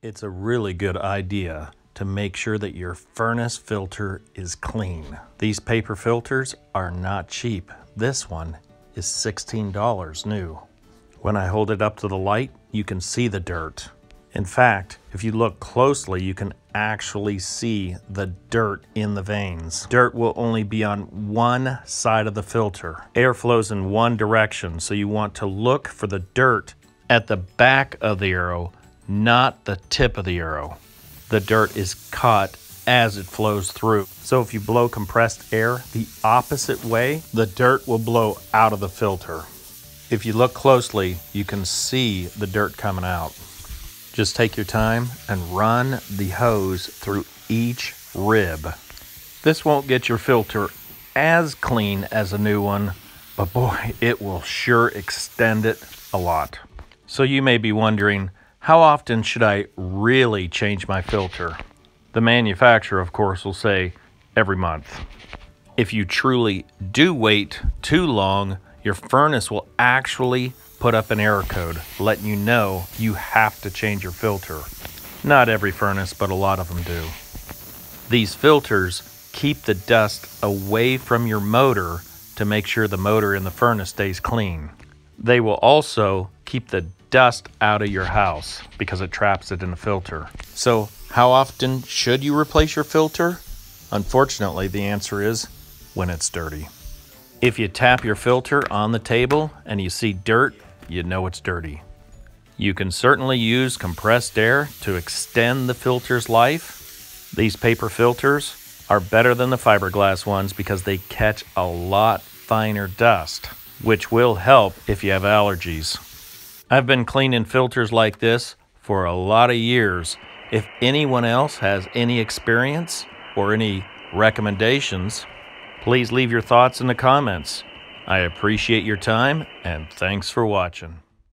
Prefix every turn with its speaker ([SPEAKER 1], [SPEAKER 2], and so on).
[SPEAKER 1] It's a really good idea to make sure that your furnace filter is clean. These paper filters are not cheap. This one is $16 new. When I hold it up to the light, you can see the dirt. In fact, if you look closely, you can actually see the dirt in the vanes. Dirt will only be on one side of the filter. Air flows in one direction, so you want to look for the dirt at the back of the arrow, not the tip of the arrow. The dirt is caught as it flows through. So if you blow compressed air the opposite way, the dirt will blow out of the filter. If you look closely, you can see the dirt coming out. Just take your time and run the hose through each rib. This won't get your filter as clean as a new one, but boy, it will sure extend it a lot. So you may be wondering, how often should I really change my filter? The manufacturer, of course, will say every month. If you truly do wait too long, your furnace will actually put up an error code letting you know you have to change your filter. Not every furnace, but a lot of them do. These filters keep the dust away from your motor to make sure the motor in the furnace stays clean. They will also keep the dust out of your house because it traps it in the filter. So how often should you replace your filter? Unfortunately, the answer is when it's dirty. If you tap your filter on the table and you see dirt, you know it's dirty. You can certainly use compressed air to extend the filter's life. These paper filters are better than the fiberglass ones because they catch a lot finer dust, which will help if you have allergies. I've been cleaning filters like this for a lot of years. If anyone else has any experience or any recommendations, please leave your thoughts in the comments. I appreciate your time and thanks for watching.